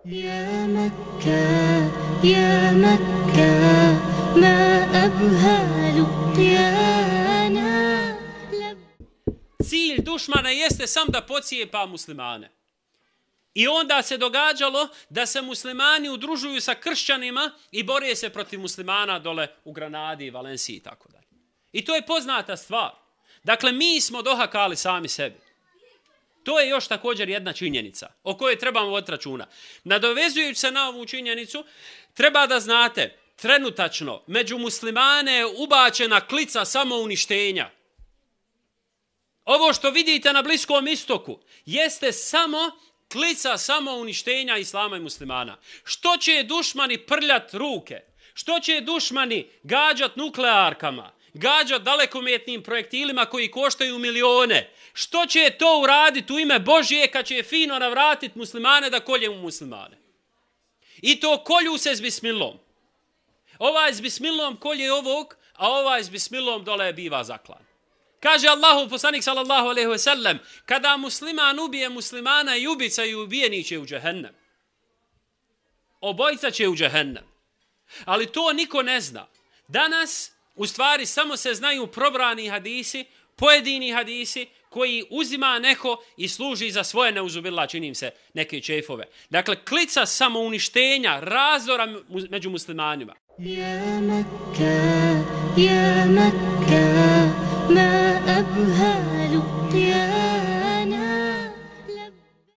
يا مكة يا مكة ما أبهى لقيانا. Cilj dušmana jeste sam da pocijepa muslimane. I onda se događalo da se muslimani udružuju sa kršćanima i bore se protiv muslimana dole u Granadi, Valenciji i tako dalje. I to je poznata stvar. Dakle, mi smo dohakali sami sebi. To je još također jedna činjenica o kojoj trebamo voditi računa. Nadovezujući se na ovu činjenicu, treba da znate, trenutačno među muslimane je ubačena klica samouništenja. Ovo što vidite na Bliskom istoku jeste samo klica samouništenja islama i muslimana. Što će dušmani prljat ruke? Što će dušmani gađat nuklearkama? Gađat dalekometnim projektilima koji koštaju milione? Što će to uraditi u ime Božje kad će fino navratiti muslimane da kolje u muslimane? I to kolju se s bismilom. Ovaj s bismilom kolje ovog, a ovaj s bismilom dole biva zaklan. Kaže Allahov poslanik sallallahu alejhi ve sellem, kada musliman ubije muslimana i ubica i ubijeni će u džehennem. Obojica će u džehennem. Ali to niko ne zna. Danas u stvari samo se znaju probrani hadisi, pojedini hadisi koji uzima neko i služi za svoje neuzubila, činim se, neke čefove. Dakle, klica samouništenja, razdora među muslimanima. يا مكة يا مكة ما أبهى لقيانا.